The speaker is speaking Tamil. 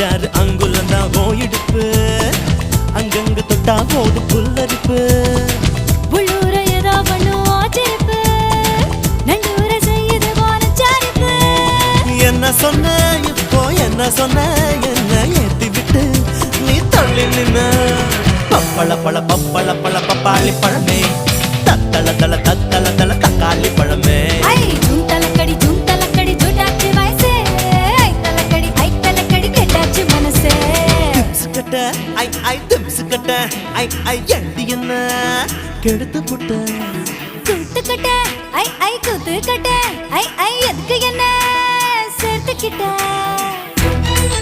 அஞ்சாறு அங்குலம் தான் ஓயிடுப்பு அங்கங்க தொட்டா போது புல்லரிப்பு உள்ளூர ஏதோ பண்ணும் ஆச்சரிப்பு நல்லூர செய்யுது வானச்சாரிப்பு என்ன சொன்ன இப்போ என்ன சொன்ன என்ன ஏத்தி விட்டு நீ தள்ளி நின்ன பப்பள பழ பப்பள பழ பப்பாளி பழமே தத்தள தள தக்காளி பழமே ஐ ஜூன் தலக்கடி ஜூட்டாச்சு வயசே ஐ தலக்கடி கெட்டாச்சு மனசே திம்சுக்கட்ட ஐ திம்சுக்கட்ட ஐ எண்டி என்ன கெடுத்து புட்ட கூத்துக்கட்ட கூத்துக்கட்ட ஐ எதுக்கு என்ன சேர்த்துக்கிட்ட